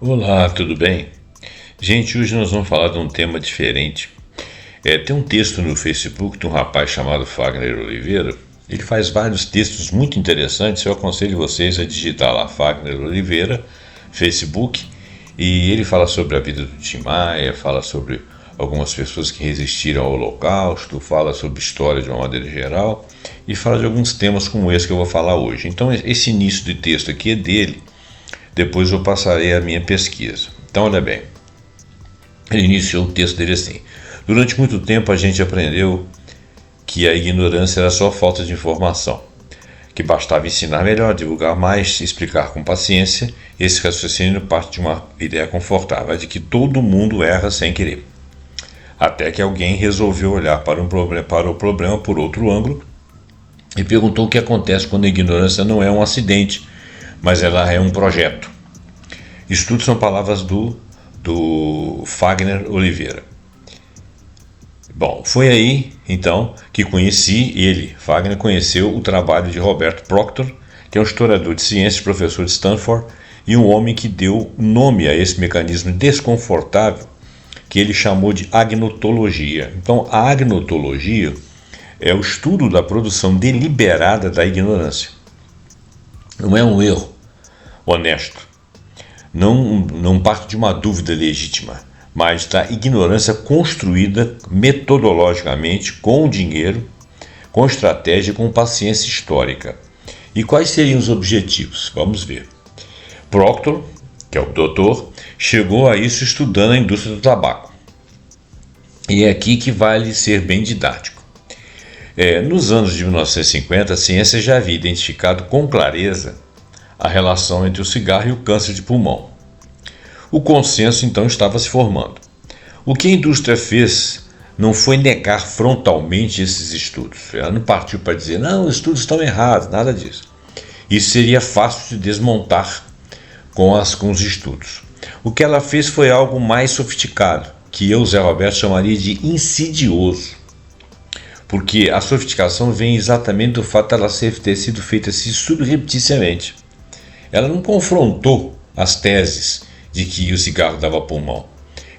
Olá, tudo bem? Gente, hoje nós vamos falar de um tema diferente. Tem um texto no Facebook de um rapaz chamado Fagner Oliveira. Ele faz vários textos muito interessantes. Eu aconselho vocês a digitar lá Fagner Oliveira, Facebook, e ele fala sobre a vida do Tim Maia, fala sobre algumas pessoas que resistiram ao Holocausto, fala sobre história de uma maneira geral e fala de alguns temas como esse que eu vou falar hoje. Então, esse início de texto aqui é dele. Depois eu passarei a minha pesquisa. Então, olha bem, ele iniciou o texto dele assim: durante muito tempo a gente aprendeu que a ignorância era só falta de informação, que bastava ensinar melhor, divulgar mais, explicar com paciência. Esse raciocínio parte de uma ideia confortável, de que todo mundo erra sem querer. Até que alguém resolveu olhar para o problema por outro ângulo e perguntou o que acontece quando a ignorância não é um acidente, mas ela é um projeto. Isso tudo são palavras do Fagner Oliveira. Bom, foi aí, então, que Fagner conheceu o trabalho de Robert Proctor, que é um historiador de ciências, professor de Stanford, e um homem que deu nome a esse mecanismo desconfortável que ele chamou de agnotologia. Então, a agnotologia é o estudo da produção deliberada da ignorância. Não é um erro honesto, não parte de uma dúvida legítima, mas da ignorância construída metodologicamente, com dinheiro, com estratégia e com paciência histórica. E quais seriam os objetivos? Vamos ver. Proctor, que é o doutor, chegou a isso estudando a indústria do tabaco. E é aqui que vale ser bem didático. Nos anos de 1950, a ciência já havia identificado com clareza a relação entre o cigarro e o câncer de pulmão. O consenso então estava se formando. O que a indústria fez não foi negar frontalmente esses estudos. Ela não partiu para dizer, não, os estudos estão errados, nada disso. Isso seria fácil de desmontar com os estudos. O que ela fez foi algo mais sofisticado, que eu, Zé Roberto, chamaria de insidioso. Porque a sofisticação vem exatamente do fato de ela ter sido feita assim subrepticiamente. Ela não confrontou as teses de que o cigarro dava pulmão.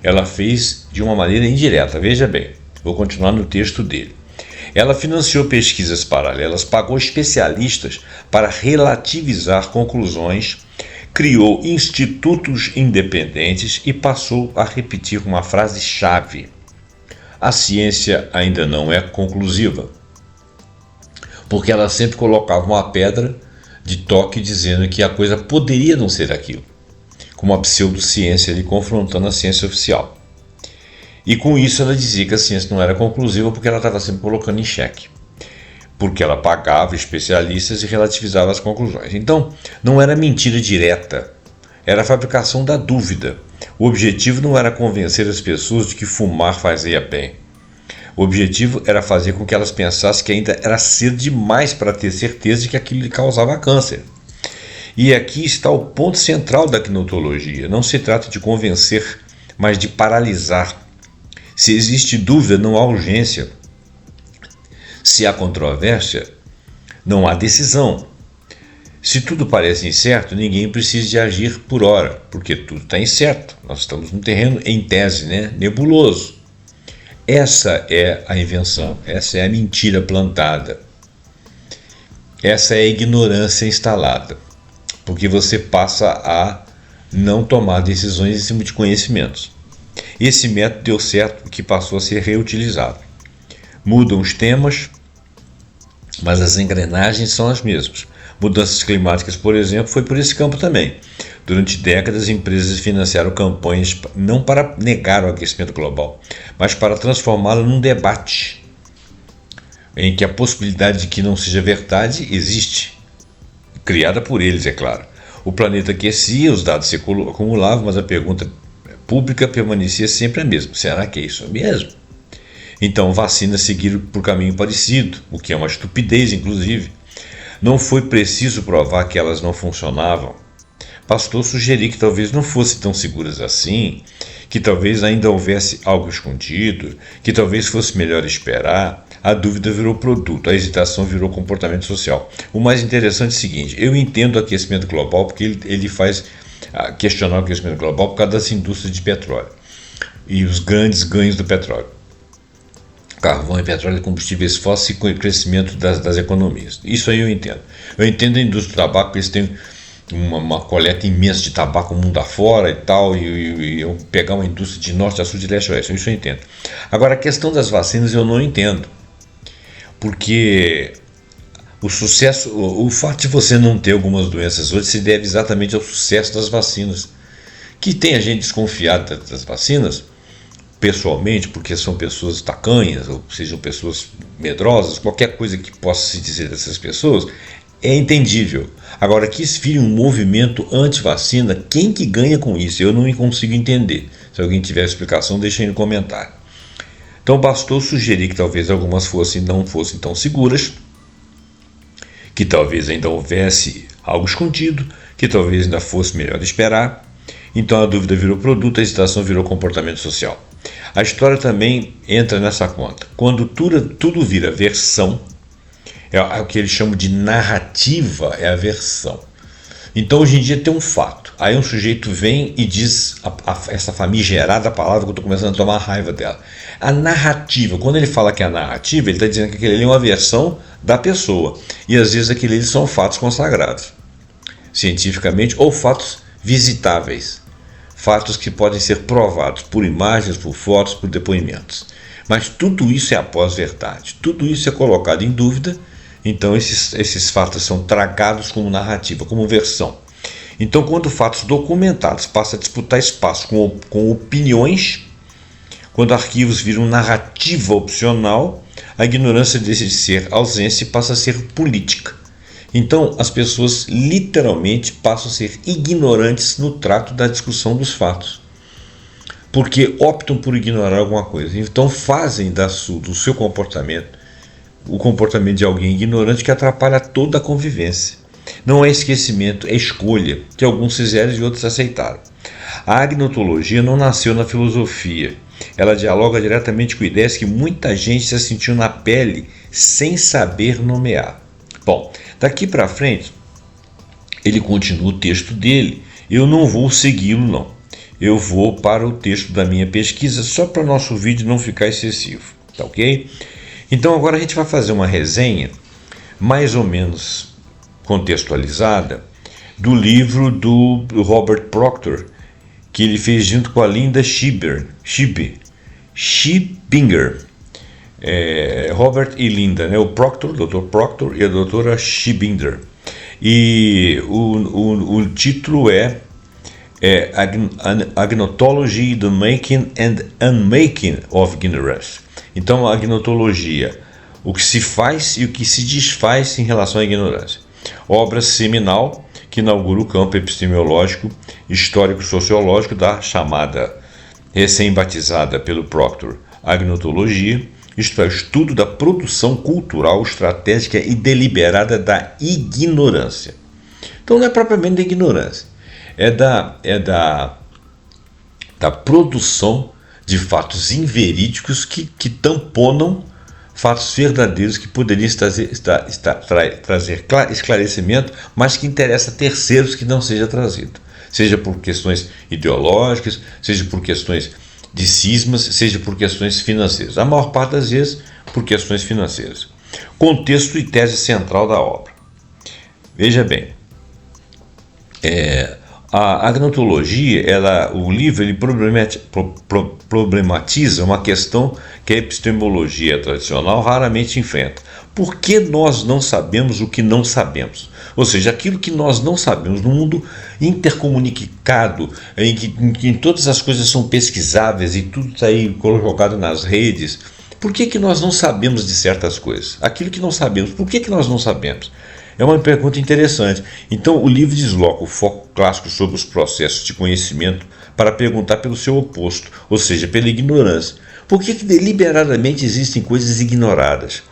Ela fez de uma maneira indireta. Veja bem, vou continuar no texto dele. Ela financiou pesquisas paralelas, pagou especialistas para relativizar conclusões, criou institutos independentes e passou a repetir uma frase-chave: a ciência ainda não é conclusiva. Porque ela sempre colocava uma pedra de toque dizendo que a coisa poderia não ser aquilo, como a pseudociência ali confrontando a ciência oficial. E com isso ela dizia que a ciência não era conclusiva porque ela estava sempre colocando em xeque, porque ela pagava especialistas e relativizava as conclusões. Então, não era mentira direta, era a fabricação da dúvida. O objetivo não era convencer as pessoas de que fumar fazia bem. O objetivo era fazer com que elas pensassem que ainda era cedo demais para ter certeza de que aquilo lhe causava câncer. E aqui está o ponto central da gnotologia. Não se trata de convencer, mas de paralisar. Se existe dúvida, não há urgência. Se há controvérsia, não há decisão. Se tudo parece incerto, ninguém precisa de agir por hora, porque tudo está incerto. Nós estamos num terreno, em tese, nebuloso. Essa é a invenção, essa é a mentira plantada. Essa é a ignorância instalada, porque você passa a não tomar decisões em cima de conhecimentos. Esse método deu certo porque passou a ser reutilizado. Mudam os temas, mas as engrenagens são as mesmas. Mudanças climáticas, por exemplo, foi por esse campo também. Durante décadas, empresas financiaram campanhas não para negar o aquecimento global, mas para transformá-lo num debate em que a possibilidade de que não seja verdade existe, criada por eles, é claro. O planeta aquecia, os dados se acumulavam, mas a pergunta pública permanecia sempre a mesma: será que é isso mesmo? Então, vacinas seguiram por caminho parecido, o que é uma estupidez, inclusive. Não foi preciso provar que elas não funcionavam. Bastou sugerir que talvez não fossem tão seguras assim, que talvez ainda houvesse algo escondido, que talvez fosse melhor esperar. A dúvida virou produto, a hesitação virou comportamento social. O mais interessante é o seguinte: eu entendo o aquecimento global porque ele faz questionar o aquecimento global por causa das indústrias de petróleo e os grandes ganhos do petróleo. Carvão e petróleo, combustíveis fósseis e o crescimento das economias. Isso aí eu entendo. Eu entendo a indústria do tabaco, eles têm uma coleta imensa de tabaco mundo afora e tal, e eu pegar uma indústria de norte a sul, de leste a oeste, isso eu entendo. Agora, a questão das vacinas eu não entendo, porque o fato de você não ter algumas doenças hoje se deve exatamente ao sucesso das vacinas. Que tem a gente desconfiada das vacinas, pessoalmente, porque são pessoas tacanhas, ou sejam pessoas medrosas, qualquer coisa que possa se dizer dessas pessoas, é entendível. Agora, que se vire um movimento anti-vacina, quem que ganha com isso? Eu não consigo entender. Se alguém tiver explicação, deixa aí no comentário. Então, bastou sugerir que talvez algumas não fossem tão seguras, que talvez ainda houvesse algo escondido, que talvez ainda fosse melhor esperar. Então a dúvida virou produto, a hesitação virou comportamento social. A história também entra nessa conta. Quando tudo vira versão, é o que eles chamam de narrativa, é a versão. Então hoje em dia tem um fato. Aí um sujeito vem e diz essa famigerada palavra que eu estou começando a tomar raiva dela. A narrativa. Quando ele fala que é a narrativa, ele está dizendo que aquele ali é uma versão da pessoa. E às vezes aquele ali são fatos consagrados, cientificamente, ou fatos visitáveis. Fatos que podem ser provados por imagens, por fotos, por depoimentos. Mas tudo isso é a pós-verdade. Tudo isso é colocado em dúvida. Então esses fatos são tragados como narrativa, como versão. Então quando fatos documentados passam a disputar espaço com opiniões, quando arquivos viram narrativa opcional, a ignorância deixa de ser ausência e passa a ser política. Então as pessoas literalmente passam a ser ignorantes no trato da discussão dos fatos, porque optam por ignorar alguma coisa. Então fazem do seu comportamento o comportamento de alguém ignorante que atrapalha toda a convivência. Não é esquecimento, é escolha, que alguns fizeram e outros aceitaram. A agnotologia não nasceu na filosofia. Ela dialoga diretamente com ideias que muita gente já sentiu na pele sem saber nomear. Bom, daqui para frente, ele continua o texto dele. Eu não vou segui-lo, não. Eu vou para o texto da minha pesquisa, só para o nosso vídeo não ficar excessivo. Tá ok? Então agora a gente vai fazer uma resenha mais ou menos contextualizada do livro do Robert Proctor, que ele fez junto com a Linda Shibinger. Robert e Linda, né? O Dr. Proctor e a doutora Shibinger. E o título é Agnotology, the Making and Unmaking of Ignorance. Então, a agnotologia, o que se faz e o que se desfaz em relação à ignorância. Obra seminal que inaugura o campo epistemológico, histórico-sociológico da chamada, recém-batizada pelo Proctor, agnotologia, isto é, o estudo da produção cultural, estratégica e deliberada da ignorância. Então, não é propriamente da ignorância, é da produção de fatos inverídicos que tamponam fatos verdadeiros que poderiam trazer esclarecimento, mas que interessa a terceiros que não seja trazido. Seja por questões ideológicas, seja por questões de cismas, seja por questões financeiras. A maior parte das vezes por questões financeiras. Contexto e tese central da obra. Veja bem, a agnotologia, o livro ele problematiza uma questão que a epistemologia tradicional raramente enfrenta. Por que nós não sabemos o que não sabemos? Ou seja, aquilo que nós não sabemos no mundo intercomunicado, em que todas as coisas são pesquisáveis e tudo está aí colocado nas redes. Por que nós não sabemos de certas coisas? Aquilo que não sabemos, por que nós não sabemos? É uma pergunta interessante. Então, o livro desloca o foco clássico sobre os processos de conhecimento para perguntar pelo seu oposto, ou seja, pela ignorância. Por que deliberadamente existem coisas ignoradas,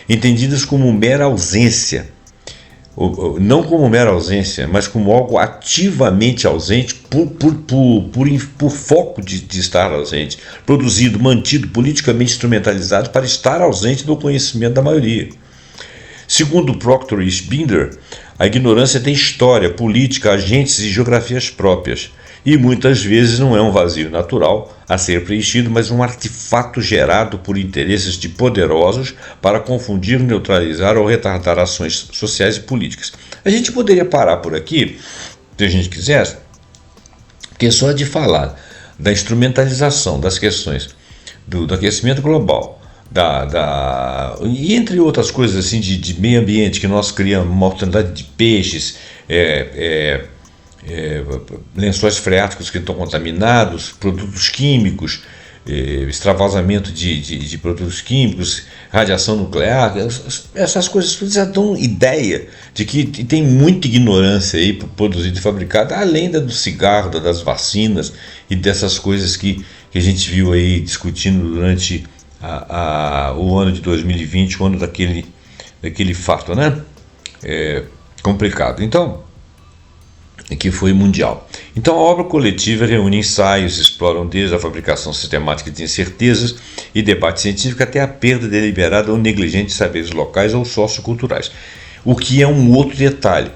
entendidas como mera ausência? Não como mera ausência, mas como algo ativamente ausente por foco de estar ausente, mantido, politicamente instrumentalizado para estar ausente do conhecimento da maioria. Segundo Proctor e Binder, a ignorância tem história, política, agentes e geografias próprias, e muitas vezes não é um vazio natural a ser preenchido, mas um artefato gerado por interesses de poderosos para confundir, neutralizar ou retardar ações sociais e políticas. A gente poderia parar por aqui, se a gente quisesse, porque só de falar da instrumentalização das questões do aquecimento global, e entre outras coisas assim de meio ambiente, que nós criamos uma mortandade de peixes, lençóis freáticos que estão contaminados, produtos químicos, extravasamento de produtos químicos, radiação nuclear, essas coisas todas já dão ideia de que tem muita ignorância aí produzida e fabricada, além do cigarro, das vacinas e dessas coisas que a gente viu aí discutindo durante o ano de 2020, o ano daquele fato, né? Complicado. Então, que foi mundial. Então, a obra coletiva reúne ensaios, exploram desde a fabricação sistemática de incertezas e debate científico até a perda deliberada ou negligente de saberes locais ou socioculturais. O que é um outro detalhe,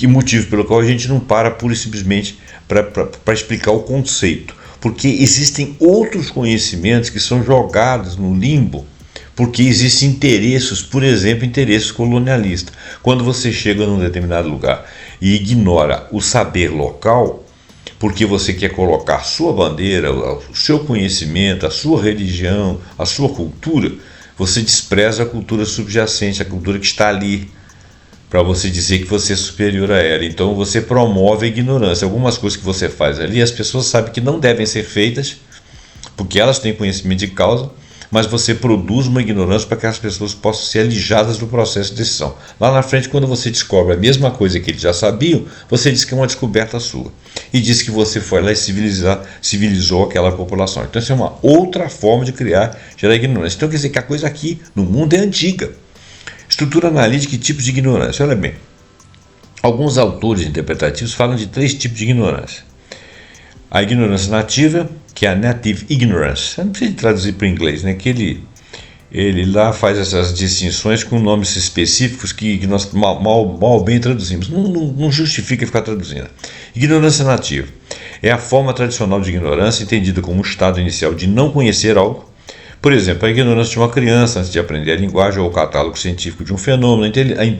motivo pelo qual a gente não para pura e simplesmente para explicar o conceito. Porque existem outros conhecimentos que são jogados no limbo, porque existem interesses, por exemplo, interesses colonialistas. Quando você chega num determinado lugar e ignora o saber local, porque você quer colocar a sua bandeira, o seu conhecimento, a sua religião, a sua cultura, você despreza a cultura subjacente, a cultura que está ali, para você dizer que você é superior a ela. Então você promove a ignorância. Algumas coisas que você faz ali, as pessoas sabem que não devem ser feitas, porque elas têm conhecimento de causa, mas você produz uma ignorância para que as pessoas possam ser alijadas do processo de decisão. Lá na frente, quando você descobre a mesma coisa que eles já sabiam, você diz que é uma descoberta sua. E diz que você foi lá e civilizou aquela população. Então isso é uma outra forma de gerar ignorância. Então quer dizer que a coisa aqui no mundo é antiga. Estrutura analítica e tipos de ignorância. Olha bem, alguns autores interpretativos falam de 3 tipos de ignorância. A ignorância nativa, que é a native ignorance. Não precisa traduzir para o inglês, né? Que ele lá faz essas distinções com nomes específicos que nós mal bem traduzimos. Não justifica ficar traduzindo. Ignorância nativa é a forma tradicional de ignorância entendida como um estado inicial de não conhecer algo. Por exemplo, a ignorância de uma criança antes de aprender a linguagem ou o catálogo científico de um fenômeno,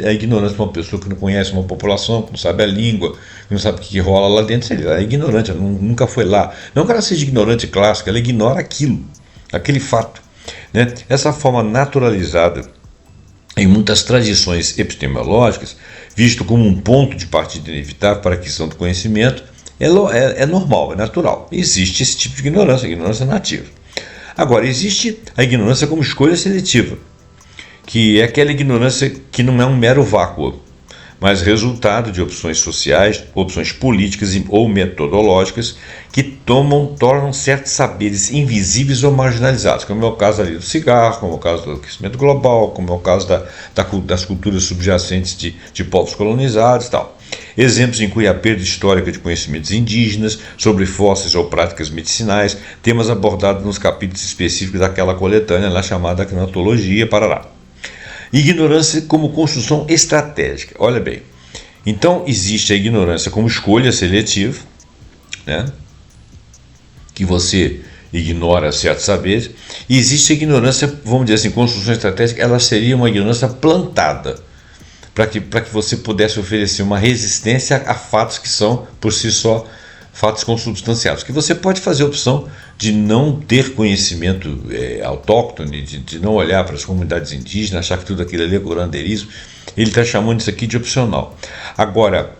a ignorância de uma pessoa que não conhece uma população, que não sabe a língua, que não sabe o que rola lá dentro, ela é ignorante, ela nunca foi lá. Não que ela seja ignorante clássica, ela ignora aquele fato, né? Essa forma naturalizada em muitas tradições epistemológicas, visto como um ponto de partida inevitável para a aquisição do conhecimento, é normal, é natural. Existe esse tipo de ignorância, a ignorância nativa. Agora, existe a ignorância como escolha seletiva, que é aquela ignorância que não é um mero vácuo, mas resultado de opções sociais, opções políticas ou metodológicas que tornam certos saberes invisíveis ou marginalizados, como é o caso ali do cigarro, como é o caso do aquecimento global, como é o caso das culturas subjacentes de povos colonizados e tal. Exemplos incluem a perda histórica de conhecimentos indígenas, sobre fósseis ou práticas medicinais, temas abordados nos capítulos específicos daquela coletânea lá chamada Cnatologia, parará. Ignorância como construção estratégica. Olha bem, então existe a ignorância como escolha seletiva, né? Que você ignora certos saberes, e existe a ignorância, vamos dizer assim, construção estratégica, ela seria uma ignorância plantada, para que você pudesse oferecer uma resistência a fatos que são, por si só, fatos consubstanciados. Que você pode fazer a opção de não ter conhecimento autóctone, de não olhar para as comunidades indígenas, achar que tudo aquilo ali é curandeirismo. Ele está chamando isso aqui de opcional. Agora,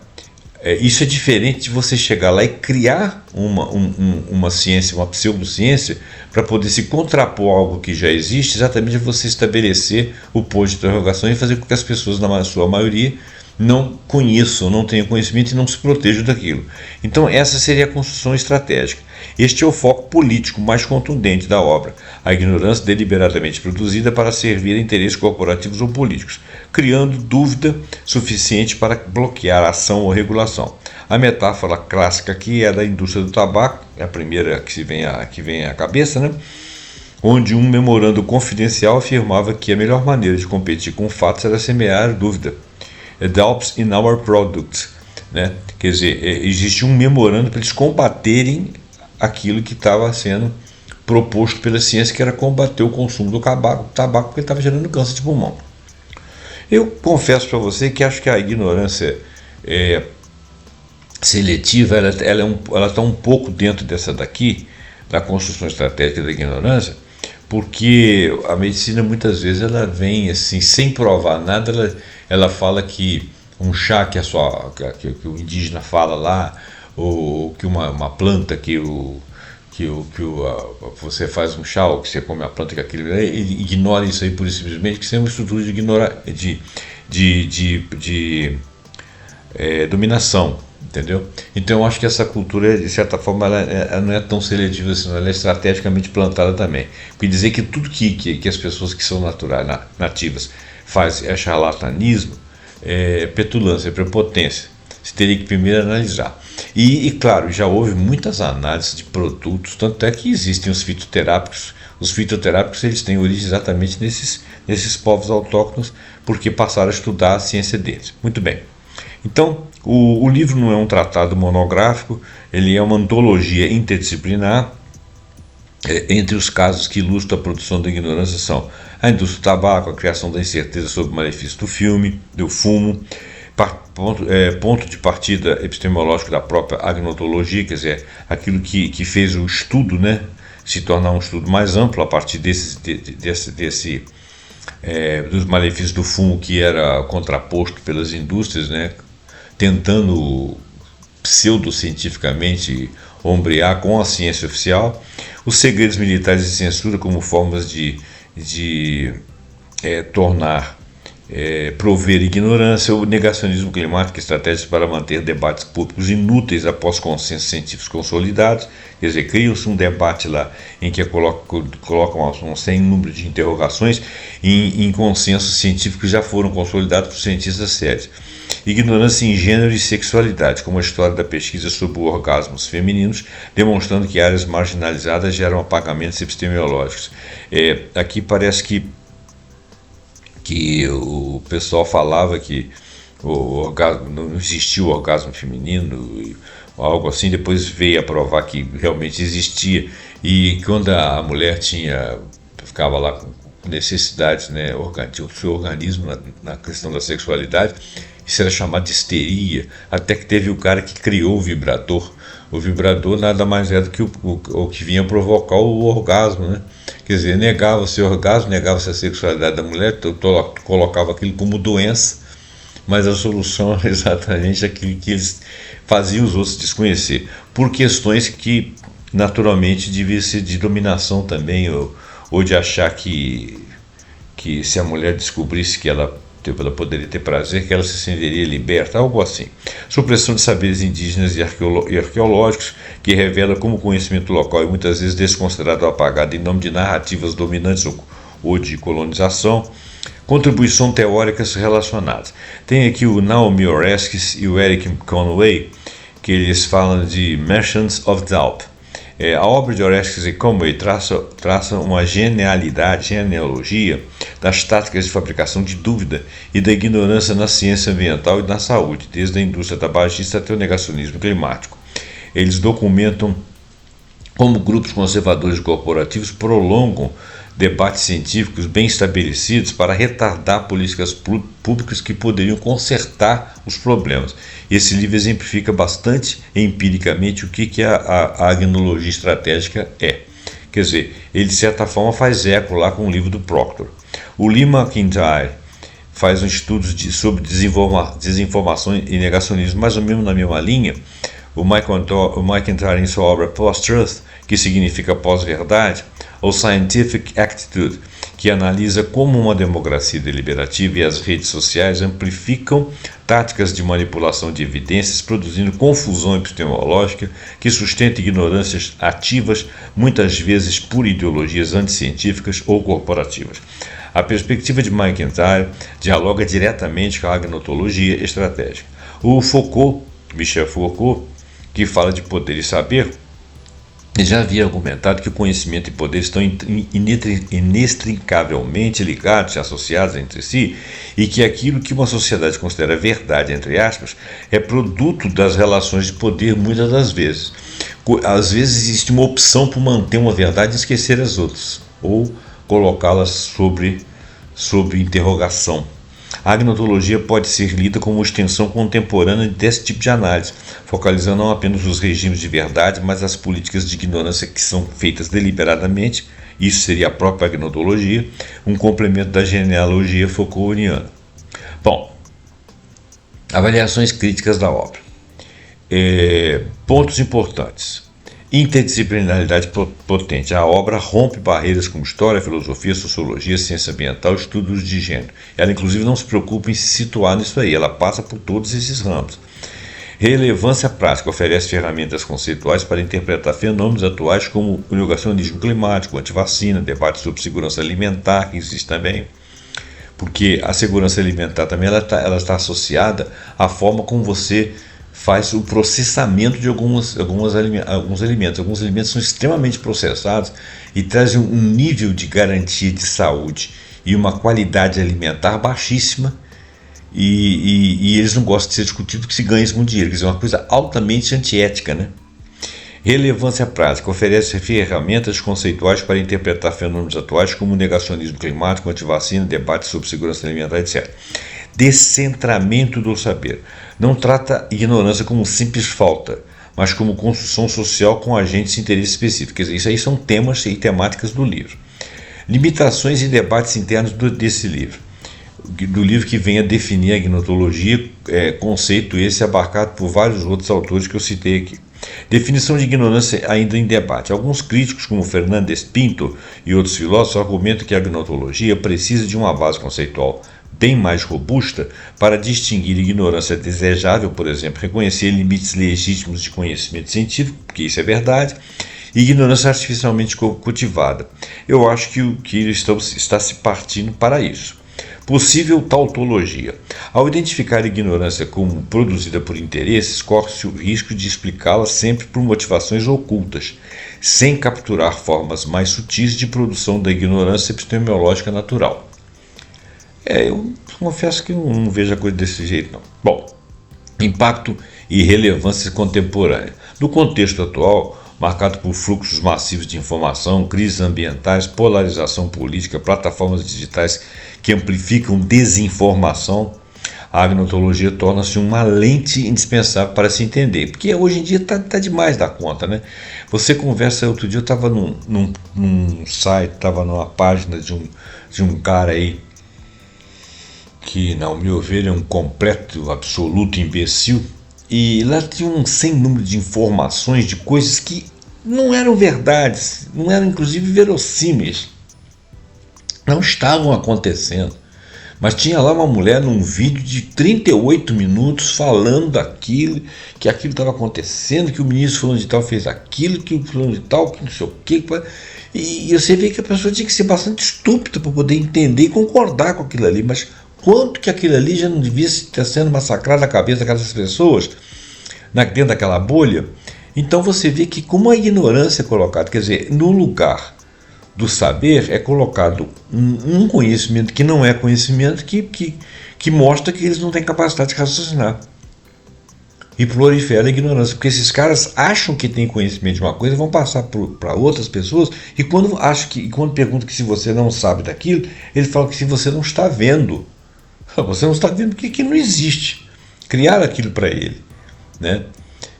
isso é diferente de você chegar lá e criar uma ciência, uma pseudociência, para poder se contrapor a algo que já existe, exatamente você estabelecer o ponto de interrogação e fazer com que as pessoas, na sua maioria, não conheçam, não tenham conhecimento e não se protejam daquilo. Então essa seria a construção estratégica. Este é o foco político mais contundente da obra, a ignorância deliberadamente produzida para servir a interesses corporativos ou políticos, criando dúvida suficiente para bloquear a ação ou regulação. A metáfora clássica aqui é da indústria do tabaco, é a primeira que vem à cabeça, né? onde um memorando confidencial afirmava que a melhor maneira de competir com fatos era semear dúvida. Doubts in our products, né? Quer dizer, existia um memorando para eles combaterem aquilo que estava sendo proposto pela ciência, que era combater o consumo do tabaco, porque ele estava gerando câncer de pulmão. Eu confesso para você que acho que a ignorância seletiva ela está um pouco dentro dessa daqui, da construção estratégica da ignorância, porque a medicina muitas vezes ela vem assim, sem provar nada, ela fala que um chá que o indígena fala lá, ou que uma planta você faz um chá, ou que você come a planta que aquilo, ele ignora isso aí pura e simplesmente, que isso é uma estrutura de ignorar, dominação, entendeu? Então eu acho que essa cultura, de certa forma, ela não é tão seletiva assim, ela é estrategicamente plantada também. Porque dizer que tudo que as pessoas que são nativas fazem é charlatanismo, é petulância, é prepotência. Você teria que primeiro analisar. E claro, já houve muitas análises de produtos, tanto é que existem os fitoterápicos. Os fitoterápicos eles têm origem exatamente nesses povos autóctonos, porque passaram a estudar a ciência deles. Muito bem. Então, o livro não é um tratado monográfico, ele é uma antologia interdisciplinar. Entre os casos que ilustram a produção da ignorância são a indústria do tabaco, a criação da incerteza sobre o malefício do fumo, ponto de partida epistemológico da própria agnotologia, quer dizer, aquilo que fez o estudo, né, se tornar um estudo mais amplo a partir dos malefícios do fumo, que era contraposto pelas indústrias, né, tentando pseudocientificamente ombrear com a ciência oficial, os segredos militares de censura como formas de prover ignorância, o negacionismo climático, estratégias para manter debates públicos inúteis após consensos científicos consolidados, quer dizer, cria-se um debate lá em que colocam um sem número de interrogações em consensos científicos que já foram consolidados por cientistas sérios. Ignorância em gênero e sexualidade, como a história da pesquisa sobre orgasmos femininos, demonstrando que áreas marginalizadas geram apagamentos epistemológicos. Aqui parece que o pessoal falava que não existia o orgasmo feminino, algo assim, depois veio a provar que realmente existia, e quando a mulher ficava lá com necessidades, né, o seu organismo na questão da sexualidade, isso era chamado de histeria, até que teve o cara que criou o vibrador. O vibrador nada mais é do que o que vinha provocar o orgasmo, né? Quer dizer, negava-se o orgasmo, negava-se a sexualidade da mulher, colocava aquilo como doença, mas a solução era exatamente aquilo que eles faziam os outros desconhecer, por questões que naturalmente deviam ser de dominação também, ou de achar que se a mulher descobrisse que ela poderia ter prazer, que ela se sentiria liberta, algo assim. Supressão de saberes indígenas e arqueológicos, que revela como o conhecimento local é muitas vezes desconsiderado ou apagado em nome de narrativas dominantes ou de colonização. Contribuição teóricas relacionadas. Tem aqui o Naomi Oreskes e o Eric Conway, que eles falam de Merchants of Doubt. A obra de Oreskes e Conway traça uma genealogia das táticas de fabricação de dúvida e da ignorância na ciência ambiental e na saúde, desde a indústria tabagista até o negacionismo climático. Eles documentam como grupos conservadores corporativos prolongam debates científicos bem estabelecidos para retardar políticas públicas que poderiam consertar os problemas. Esse livro exemplifica bastante empiricamente o que a agnologia estratégica é. Quer dizer, ele de certa forma faz eco lá com o livro do Proctor. O Lee McIntyre faz um estudo sobre desinformação e negacionismo, mais ou menos na mesma linha. O McIntyre, em sua obra Post-Truth, que significa pós-verdade, ou Scientific Attitude, que analisa como uma democracia deliberativa e as redes sociais amplificam táticas de manipulação de evidências, produzindo confusão epistemológica que sustenta ignorâncias ativas, muitas vezes por ideologias anticientíficas ou corporativas. A perspectiva de McIntyre dialoga diretamente com a agnotologia estratégica. O Foucault, Michel Foucault, que fala de poder e saber, já havia argumentado que o conhecimento e poder estão inextricavelmente ligados e associados entre si, e que aquilo que uma sociedade considera verdade, entre aspas, é produto das relações de poder muitas das vezes. Às vezes existe uma opção por manter uma verdade e esquecer as outras, ou colocá-las sobre interrogação. A agnotologia pode ser lida como uma extensão contemporânea desse tipo de análise, focalizando não apenas os regimes de verdade, mas as políticas de ignorância que são feitas deliberadamente. Isso seria a própria agnotologia, um complemento da genealogia Foucaultiana. Bom, avaliações críticas da obra. Pontos importantes. Interdisciplinaridade potente. A obra rompe barreiras como história, filosofia, sociologia, ciência ambiental, estudos de gênero. Ela, inclusive, não se preocupa em se situar nisso aí, ela passa por todos esses ramos. Relevância prática. Oferece ferramentas conceituais para interpretar fenômenos atuais como o negacionismo climático, antivacina, debate sobre segurança alimentar, que existe também. Porque a segurança alimentar também ela está associada à forma como você faz o processamento de alguns alimentos. Alguns alimentos são extremamente processados e trazem um nível de garantia de saúde e uma qualidade alimentar baixíssima, e eles não gostam de ser discutidos porque se ganha isso muito dinheiro. Quer dizer, uma coisa altamente antiética, né? Relevância prática. Oferece ferramentas conceituais para interpretar fenômenos atuais como o negacionismo climático, antivacina, debate sobre segurança alimentar, etc. Descentramento do saber. Não trata ignorância como simples falta, mas como construção social com agentes de interesse específico. Quer dizer, isso aí são temas e temáticas do livro. Limitações e debates internos desse livro. Do livro que vem a definir a gnotologia, conceito esse abarcado por vários outros autores que eu citei aqui. Definição de ignorância ainda em debate. Alguns críticos, como Fernandes Pinto e outros filósofos, argumentam que a gnotologia precisa de uma base conceitual bem mais robusta para distinguir ignorância desejável, por exemplo, reconhecer limites legítimos de conhecimento científico, porque isso é verdade, e ignorância artificialmente cultivada. Eu acho que ele está se partindo para isso. Possível tautologia. Ao identificar a ignorância como produzida por interesses, corre-se o risco de explicá-la sempre por motivações ocultas, sem capturar formas mais sutis de produção da ignorância epistemológica natural. Eu confesso que não vejo a coisa desse jeito, não. Bom, impacto e relevância contemporânea. No contexto atual, marcado por fluxos massivos de informação, crises ambientais, polarização política, plataformas digitais que amplificam desinformação, a agnotologia torna-se uma lente indispensável para se entender, porque hoje em dia está demais da conta, né? Você conversa, outro dia eu estava num site, estava numa página de um cara aí, que, ao meu ver, é um completo, absoluto imbecil, e lá tinha um sem número de informações de coisas que não eram verdades, não eram inclusive verossímeis, não estavam acontecendo. Mas tinha lá uma mulher num vídeo de 38 minutos falando daquilo, que aquilo estava acontecendo, que o ministro fulano de tal fez aquilo, que o fulano de tal, que não sei o quê. E você vê que a pessoa tinha que ser bastante estúpida para poder entender e concordar com aquilo ali, mas quanto que aquilo ali já não devia estar sendo massacrado na cabeça daquelas pessoas, dentro daquela bolha. Então você vê que como a ignorância é colocada, quer dizer, no lugar do saber é colocado um conhecimento que não é conhecimento, que mostra que eles não têm capacidade de raciocinar. E prolifera a ignorância, porque esses caras acham que têm conhecimento de uma coisa, vão passar para outras pessoas, e quando perguntam que se você não sabe daquilo, ele fala que se você não está vendo. Você não está vendo que não existe. Criaram aquilo para ele, né?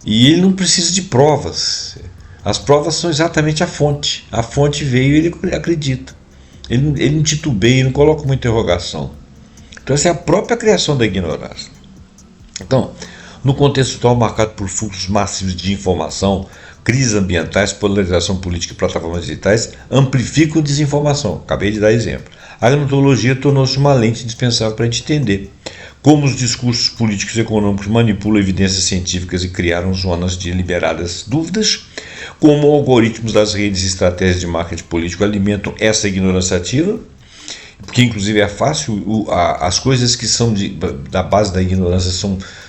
E ele não precisa de provas. As provas são exatamente a fonte. A fonte veio e ele acredita. Ele não titubeia, não coloca uma interrogação. Então essa é a própria criação da ignorância. Então, no contexto atual marcado por fluxos massivos de informação, crises ambientais, polarização política e plataformas digitais, amplificam a desinformação. Acabei de dar exemplo. A agnotologia tornou-se uma lente indispensável para a gente entender como os discursos políticos e econômicos manipulam evidências científicas e criaram zonas de liberadas dúvidas, como algoritmos das redes e estratégias de marketing político alimentam essa ignorância ativa, porque inclusive é fácil, as coisas que são da base da ignorância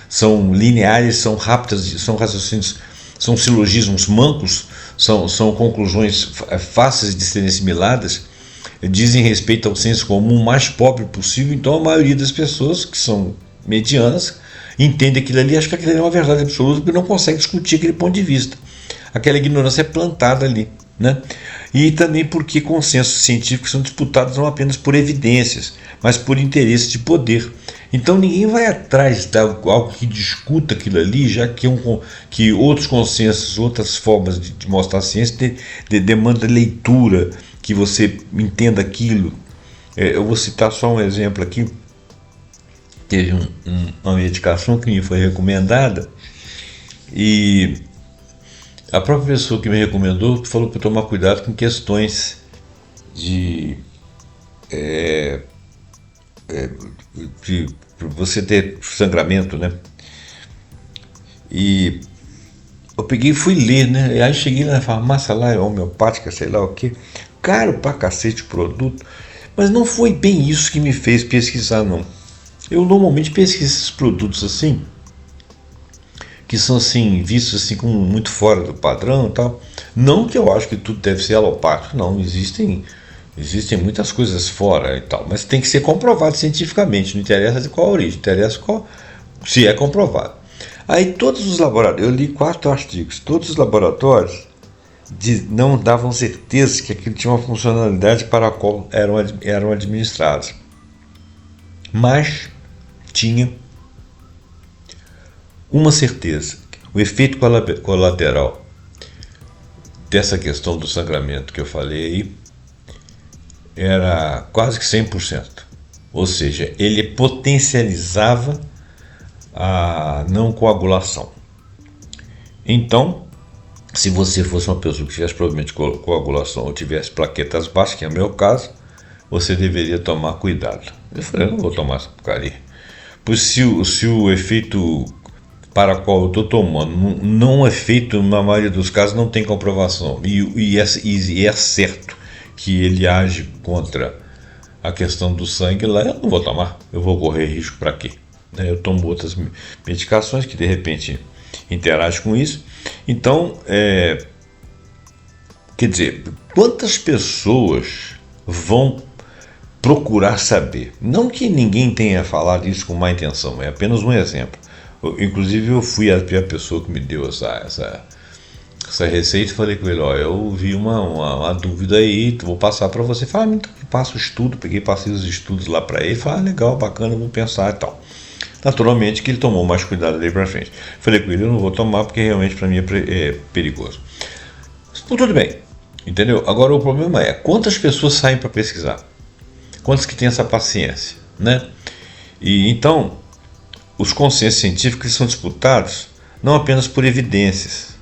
são lineares, são rápidas, são raciocínios são silogismos mancos, são conclusões fáceis de serem assimiladas, dizem respeito ao senso comum mais pobre possível. Então a maioria das pessoas que são medianas entende aquilo ali, acha que aquilo ali é uma verdade absoluta, porque não consegue discutir aquele ponto de vista. Aquela ignorância é plantada ali, né? E também porque consensos científicos são disputados não apenas por evidências, mas por interesse de poder. Então ninguém vai atrás de algo que discuta aquilo ali, já que outros consensos, outras formas de mostrar a ciência demanda leitura, que você entenda aquilo. Eu vou citar só um exemplo aqui. Teve uma medicação que me foi recomendada e a própria pessoa que me recomendou falou para tomar cuidado com questões de você ter sangramento, né? E eu peguei e fui ler, né? E aí cheguei na farmácia lá, homeopática, sei lá o que, caro pra cacete o produto, mas não foi bem isso que me fez pesquisar, não. Eu normalmente pesquiso esses produtos assim, que são assim, vistos assim como muito fora do padrão e tal. Não que eu acho que tudo deve ser alopático, não, existem muitas coisas fora e tal, mas tem que ser comprovado cientificamente, não interessa de qual origem, interessa se é comprovado. Aí todos os laboratórios, eu li 4 artigos, todos os laboratórios não davam certeza que aquilo tinha uma funcionalidade para a qual eram administrados, mas tinha uma certeza: o efeito colateral dessa questão do sangramento que eu falei aí era quase que 100%, ou seja, ele potencializava a não coagulação. Então, se você fosse uma pessoa que tivesse provavelmente coagulação ou tivesse plaquetas baixas, que é o meu caso, você deveria tomar cuidado. Eu falei, eu não vou tomar essa porcaria, pois se o efeito para o qual eu estou tomando não é feito, na maioria dos casos não tem comprovação, e é certo que ele age contra a questão do sangue lá, eu não vou tomar, eu vou correr risco para quê? Eu tomo outras medicações que de repente interagem com isso. Então, quer dizer, quantas pessoas vão procurar saber? Não que ninguém tenha falado isso com má intenção, é apenas um exemplo. Inclusive eu fui a pessoa que me deu essa receita e falei com ele, eu vi uma dúvida aí, vou passar para você. Falei, então eu passo o estudo, passei os estudos lá para ele, falei, legal, bacana, vou pensar e tal. Naturalmente que ele tomou mais cuidado daí para frente. Falei com ele, eu não vou tomar porque realmente para mim é perigoso. Tudo bem, entendeu? Agora o problema é, quantas pessoas saem para pesquisar? Quantas que têm essa paciência, né? E então, os consensos científicos são disputados não apenas por evidências,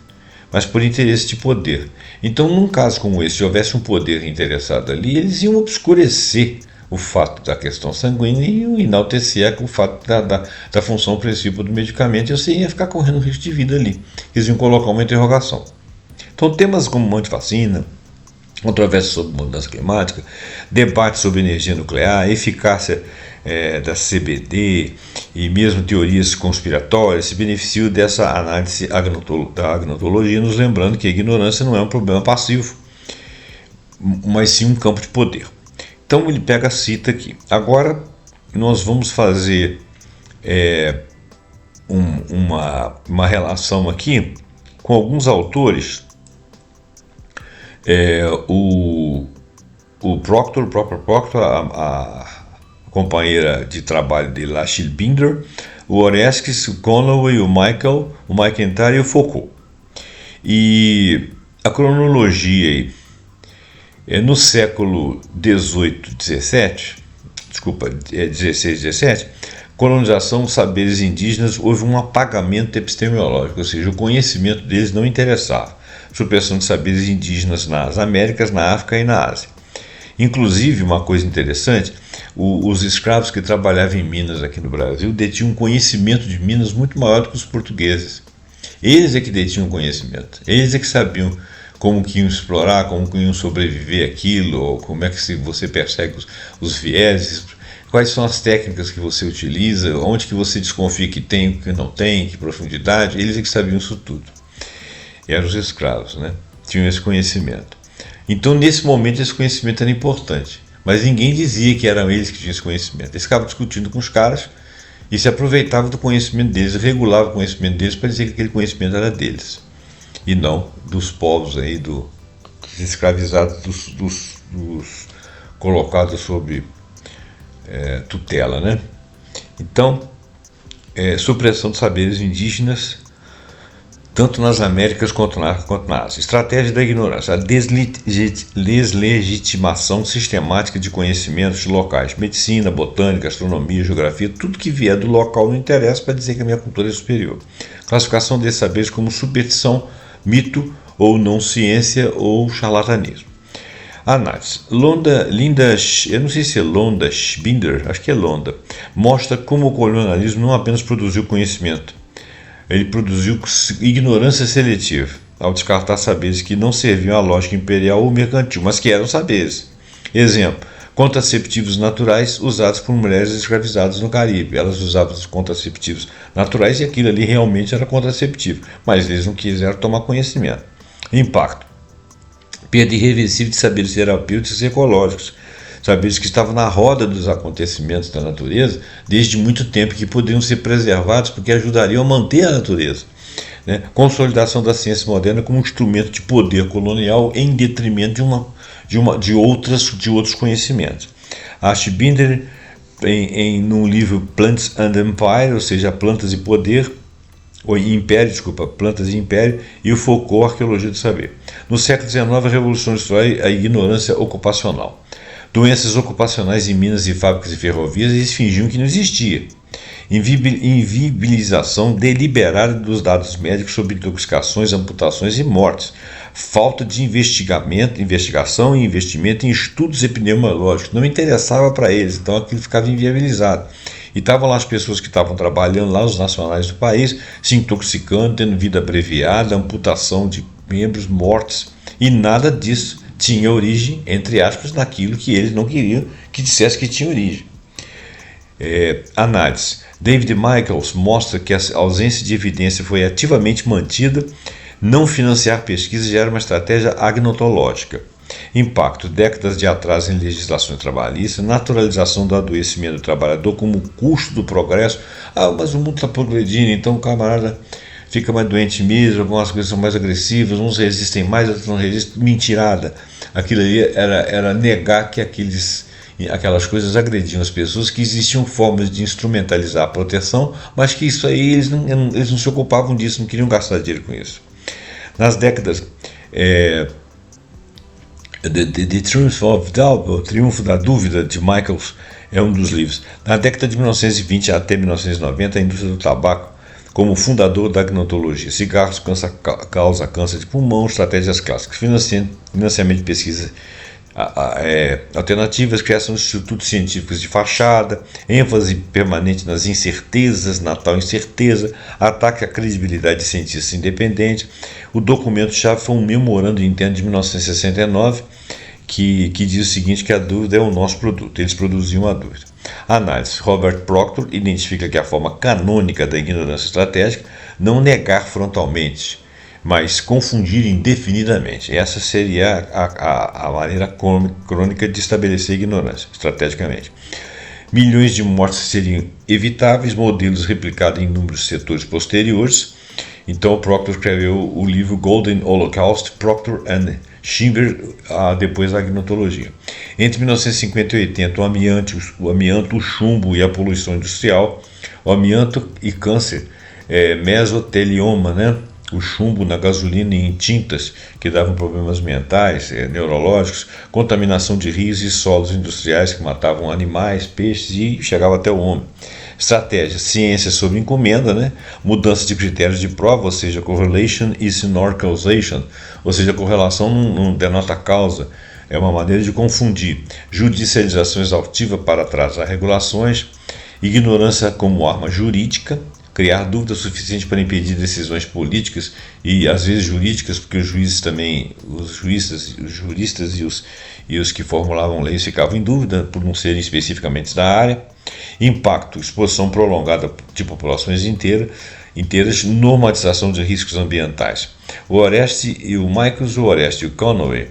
mas por interesse de poder. Então, num caso como esse, se houvesse um poder interessado ali, eles iam obscurecer o fato da questão sanguínea e enaltecer o fato da função principal do medicamento, e você ia ficar correndo risco de vida ali. Eles iam colocar uma interrogação. Então, temas como antivacina, controvérsia sobre mudança climática, debate sobre energia nuclear, eficácia da CBD e mesmo teorias conspiratórias se beneficiam dessa análise da agnotologia, nos lembrando que a ignorância não é um problema passivo, mas sim um campo de poder. Então ele pega a cita aqui. Agora nós vamos fazer uma relação aqui com alguns autores. O próprio Proctor, a companheira de trabalho dele, a Achille Binder, o Oreskes, o Conway, o McIntyre e o Foucault. E a cronologia aí, no século 16, 17, colonização dos saberes indígenas, houve um apagamento epistemológico, ou seja, o conhecimento deles não interessava. Supressão de saberes indígenas nas Américas, na África e na Ásia. Inclusive, uma coisa interessante, os escravos que trabalhavam em Minas aqui no Brasil detinham um conhecimento de Minas muito maior do que os portugueses. Eles é que detinham conhecimento, eles é que sabiam como que iam explorar, como que iam sobreviver aquilo, ou como é que você persegue os vieses, quais são as técnicas que você utiliza, onde que você desconfia que tem, que não tem, que profundidade, eles é que sabiam isso tudo. eram os escravos, né? Tinham esse conhecimento. Então, nesse momento, esse conhecimento era importante, mas ninguém dizia que eram eles que tinham esse conhecimento. Eles ficavam discutindo com os caras e se aproveitavam do conhecimento deles, regulavam o conhecimento deles para dizer que aquele conhecimento era deles, e não dos povos aí, dos escravizados, dos colocados sob tutela, né? Então, supressão de saberes indígenas, tanto nas Américas quanto na Ásia. Estratégia da ignorância, a deslegitimação sistemática de conhecimentos locais, medicina, botânica, astronomia, geografia, tudo que vier do local não interessa para dizer que a minha cultura é superior. Classificação desses saberes como superstição, mito ou não ciência ou charlatanismo. Análise. Eu não sei se é Londa Schbinder, acho que é Londa, mostra como o colonialismo não apenas produziu conhecimento, ele produziu ignorância seletiva, ao descartar saberes que não serviam à lógica imperial ou mercantil, mas que eram saberes. Exemplo, contraceptivos naturais usados por mulheres escravizadas no Caribe. Elas usavam os contraceptivos naturais e aquilo ali realmente era contraceptivo, mas eles não quiseram tomar conhecimento. Impacto. Perda irreversível de saberes terapêuticos e ecológicos, saberes que estavam na roda dos acontecimentos da natureza desde muito tempo, que poderiam ser preservados porque ajudariam a manter a natureza. Né? Consolidação da ciência moderna como um instrumento de poder colonial em detrimento de outros conhecimentos. Schbinder, num livro Plants and Empire, ou seja, Plantas e Poder, Plantas e Império, e o Foucault, Arqueologia do Saber. No século XIX, a Revolução Industrial e a ignorância ocupacional. Doenças ocupacionais em minas e fábricas e ferrovias, eles fingiam que não existia. Invibilização deliberada dos dados médicos sobre intoxicações, amputações e mortes. Falta de investigação e investimento em estudos epidemiológicos. Não interessava para eles, então aquilo ficava inviabilizado. E estavam lá as pessoas que estavam trabalhando lá, os nacionais do país, se intoxicando, tendo vida abreviada, amputação de membros, mortes, e nada disso tinha origem, entre aspas, naquilo que eles não queriam que dissesse que tinha origem. Análise. David Michaels mostra que a ausência de evidência foi ativamente mantida. Não financiar pesquisa já era uma estratégia agnotológica. Impacto. Décadas de atraso em legislações trabalhistas, naturalização do adoecimento do trabalhador como custo do progresso. Mas o mundo está progredindo, então o camarada fica mais doente mesmo, algumas coisas são mais agressivas, uns resistem mais, outros não resistem. Mentirada. Aquilo ali era negar que aquelas coisas agrediam as pessoas, que existiam formas de instrumentalizar a proteção, mas que isso aí eles não se ocupavam disso, não queriam gastar dinheiro com isso. Nas décadas The Triumph of Doubt, o Triunfo da Dúvida, de Michaels, é um dos livros. Na década de 1920 até 1990, a indústria do tabaco, como fundador da agnotologia, cigarros causa câncer de pulmão, estratégias clássicas, financiamento de pesquisa alternativas, criação de institutos científicos de fachada, ênfase permanente nas incertezas, na tal incerteza, ataque à credibilidade de cientistas independentes. O documento-chave foi um memorando interno de 1969 que diz o seguinte, que a dúvida é o nosso produto, eles produziam a dúvida. Análise. Robert Proctor identifica que a forma canônica da ignorância estratégica não negar frontalmente, mas confundir indefinidamente. Essa seria a maneira crônica de estabelecer a ignorância, estrategicamente. Milhões de mortes seriam evitáveis, modelos replicados em inúmeros setores posteriores. Então, Proctor escreveu o livro Golden Holocaust, Proctor and Schbinder, depois da agnotologia. Entre 1950 e 80, o amianto, o chumbo e a poluição industrial, o amianto e câncer, mesotelioma, né? O chumbo na gasolina e em tintas que davam problemas mentais, neurológicos, contaminação de rios e solos industriais que matavam animais, peixes e chegava até o homem. Estratégia, ciência sob encomenda, né? Mudança de critérios de prova, ou seja, correlation is nor causation, ou seja, correlação não denota causa, é uma maneira de confundir. Judicialização exaustiva para atrasar regulações, ignorância como arma jurídica, criar dúvida suficiente para impedir decisões políticas e às vezes jurídicas, porque os juízes também, os juristas e os que formulavam leis ficavam em dúvida por não serem especificamente da área. Impacto, exposição prolongada de populações inteiras, normatização de riscos ambientais. O Oreste e o Conway,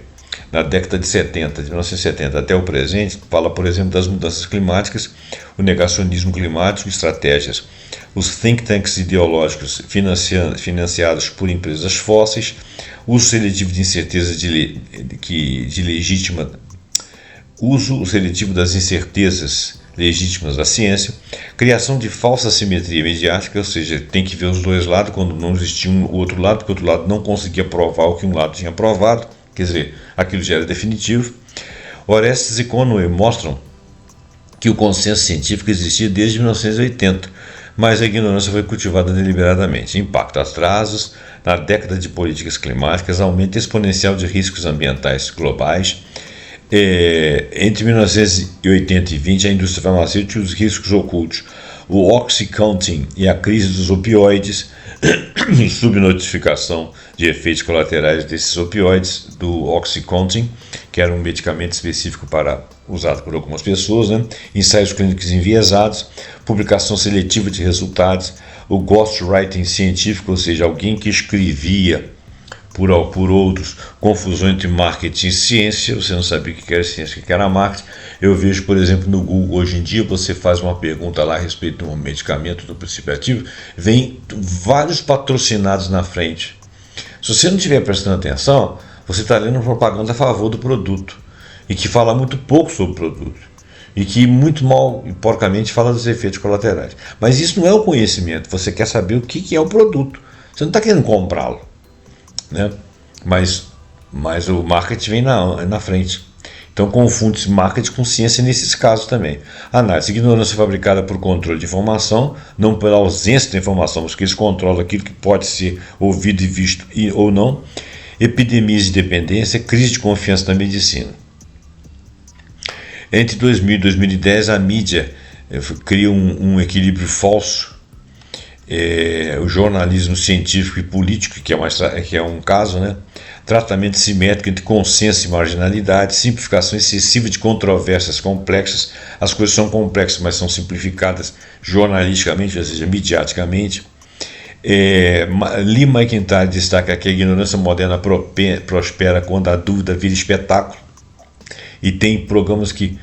na década de 1970 até o presente, fala, por exemplo, das mudanças climáticas, o negacionismo climático, estratégias, os think tanks ideológicos financiados por empresas fósseis, uso seletivo de incertezas uso seletivo das incertezas legítimas da ciência, criação de falsa simetria midiática, ou seja, tem que ver os dois lados quando não existia o outro lado, porque o outro lado não conseguia provar o que um lado tinha provado, quer dizer, aquilo já era definitivo. Orestes e Conway mostram que o consenso científico existia desde 1980, mas a ignorância foi cultivada deliberadamente. Impacto, atrasos na década de políticas climáticas, aumento exponencial de riscos ambientais globais. Entre 1980 e 20, a indústria farmacêutica e os riscos ocultos, o Oxycontin e a crise dos opioides, subnotificação de efeitos colaterais desses opioides, do Oxycontin, que era um medicamento específico usado por algumas pessoas, né? Ensaios clínicos enviesados, publicação seletiva de resultados, o ghostwriting científico, ou seja, alguém que escrevia por outros, confusão entre marketing e ciência, você não sabia o que era ciência, o que era marketing. Eu vejo, por exemplo, no Google, hoje em dia, você faz uma pergunta lá a respeito de um medicamento, do princípio ativo, vem vários patrocinados na frente. Se você não estiver prestando atenção, você está lendo propaganda a favor do produto, e que fala muito pouco sobre o produto, e que muito mal e porcamente fala dos efeitos colaterais. Mas isso não é o conhecimento, você quer saber o que é o produto, você não está querendo comprá-lo, né? Mas o marketing vem na frente. Então confunde-se marketing com ciência nesses casos também. Análise, ignorância fabricada por controle de informação, não pela ausência de informação, porque eles controlam aquilo que pode ser ouvido e visto ou não. Epidemias de dependência, crise de confiança na medicina. Entre 2000 e 2010, a mídia cria um equilíbrio falso. O jornalismo científico e político, que é um caso, né? Tratamento simétrico entre consenso e marginalidade, simplificação excessiva de controvérsias complexas. As coisas são complexas, mas são simplificadas jornalisticamente, ou seja, midiaticamente. Lee McIntyre destaca que a ignorância moderna prospera quando a dúvida vira espetáculo, e tem programas que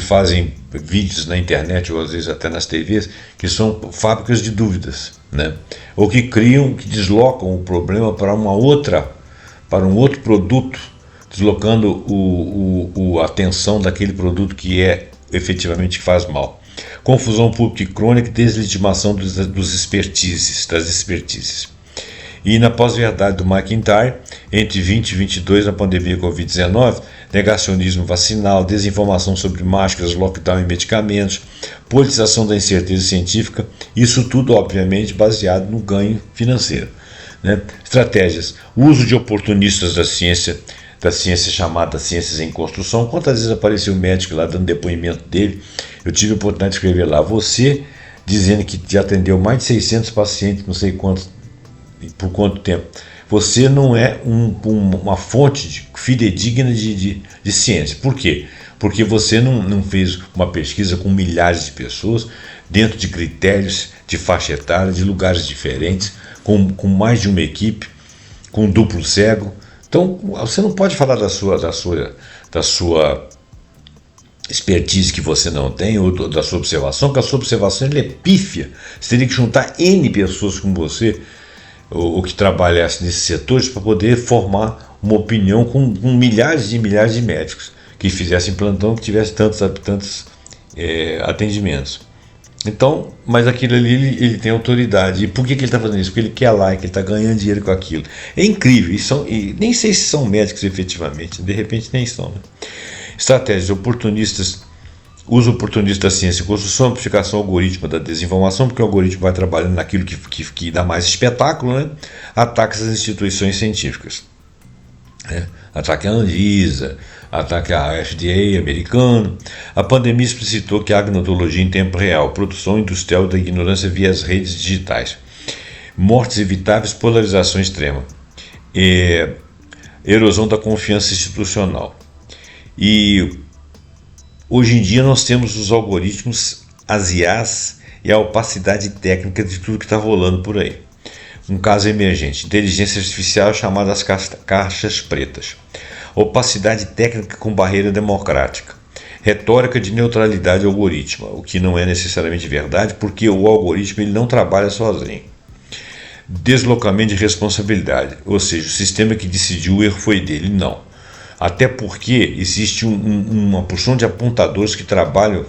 fazem vídeos na internet ou às vezes até nas TVs que são fábricas de dúvidas, né? Ou que deslocam o problema para um outro produto, deslocando a atenção daquele produto que efetivamente faz mal. Confusão pública e crônica e deslegitimação das expertises. E na pós-verdade do McIntyre, entre 20 e 22, na pandemia Covid-19, negacionismo vacinal, desinformação sobre máscaras, lockdown e medicamentos, politização da incerteza científica, isso tudo, obviamente, baseado no ganho financeiro, né? Estratégias, uso de oportunistas da ciência chamada Ciências em Construção. Quantas vezes apareceu o médico lá dando depoimento dele? Eu tive a oportunidade de escrever lá, você dizendo que já atendeu mais de 600 pacientes, não sei quantos, por quanto tempo. Você não é uma fonte fidedigna de ciência. Por quê? Porque você não fez uma pesquisa com milhares de pessoas, dentro de critérios, de faixa etária, de lugares diferentes, com mais de uma equipe, com duplo cego. Então, você não pode falar da sua expertise que você não tem, ou da sua observação, porque a sua observação é pífia. Você teria que juntar N pessoas com você, ou que trabalhasse nesses setores, para poder formar uma opinião com milhares e milhares de médicos que fizessem plantão, que tivesse tantos atendimentos. Então, mas aquilo ali ele tem autoridade. E por que ele está fazendo isso? Porque ele quer like, ele está ganhando dinheiro com aquilo. É incrível, e nem sei se são médicos efetivamente, de repente nem são, né? Estratégias oportunistas. Uso oportunista da ciência, construção, amplificação algorítmica da desinformação, porque o algoritmo vai trabalhando naquilo que dá mais espetáculo, né? Ataques às instituições científicas. né? Ataque à Anvisa, ataque à FDA americano. A pandemia explicitou que a agnotologia em tempo real, produção industrial da ignorância via as redes digitais, mortes evitáveis, polarização extrema, erosão da confiança institucional. E hoje em dia nós temos os algoritmos, as IAs e a opacidade técnica de tudo que está rolando por aí. Um caso emergente: inteligência artificial chamada as caixas pretas. Opacidade técnica com barreira democrática. Retórica de neutralidade algorítmica, o que não é necessariamente verdade, porque o algoritmo ele não trabalha sozinho. Deslocamento de responsabilidade, ou seja, o sistema que decidiu o erro foi dele, não. Até porque existe uma porção de apontadores que trabalham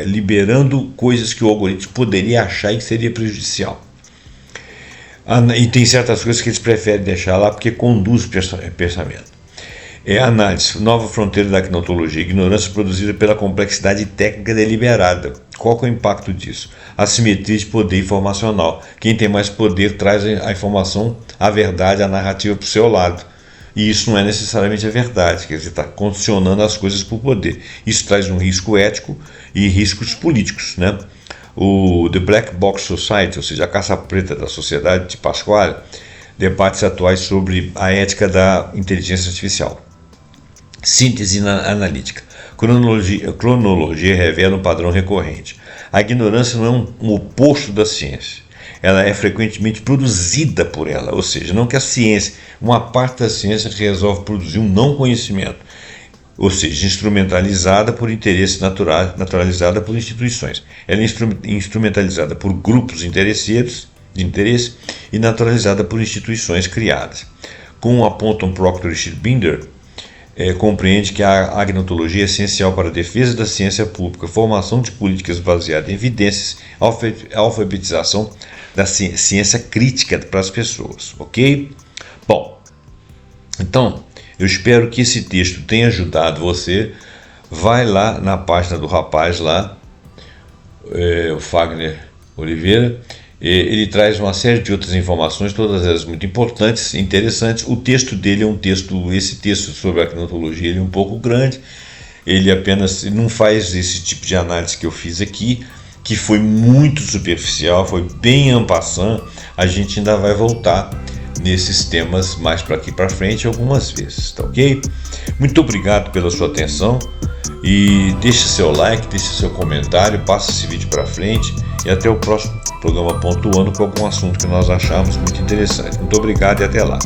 liberando coisas que o algoritmo poderia achar e que seria prejudicial. E tem certas coisas que eles preferem deixar lá porque conduz o pensamento. Análise: nova fronteira da agnotologia, ignorância produzida pela complexidade técnica deliberada. Qual que é o impacto disso? Assimetria de poder informacional. Quem tem mais poder traz a informação, a verdade, a narrativa para o seu lado. E isso não é necessariamente a verdade, quer dizer, está condicionando as coisas por poder. Isso traz um risco ético e riscos políticos, né? O The Black Box Society, ou seja, a caça preta da sociedade de Pasquale, debates atuais sobre a ética da inteligência artificial. Síntese analítica. Cronologia revela um padrão recorrente. A ignorância não é um oposto da ciência. Ela é frequentemente produzida por ela, ou seja, não que a ciência, uma parte da ciência resolve produzir um não conhecimento, ou seja, instrumentalizada por interesse naturalizada por instituições. Ela é instrumentalizada por grupos de interesse e naturalizada por instituições criadas. Como apontam Proctor e Binder, compreende que a agnotologia é essencial para a defesa da ciência pública, formação de políticas baseadas em evidências, alfabetização da ciência crítica para as pessoas, ok? Bom, então, eu espero que esse texto tenha ajudado você. Vai lá na página do rapaz lá, o Fagner Oliveira. Ele traz uma série de outras informações, todas elas muito importantes, interessantes. O texto dele é esse texto sobre a agnotologia, ele é um pouco grande. Ele apenas não faz esse tipo de análise que eu fiz aqui, que foi muito superficial, foi bem en passant. A gente ainda vai voltar nesses temas mais para aqui para frente algumas vezes, tá ok? Muito obrigado pela sua atenção e deixe seu like, deixe seu comentário, passe esse vídeo para frente e até o próximo programa pontuando com algum assunto que nós achamos muito interessante. Muito obrigado e até lá.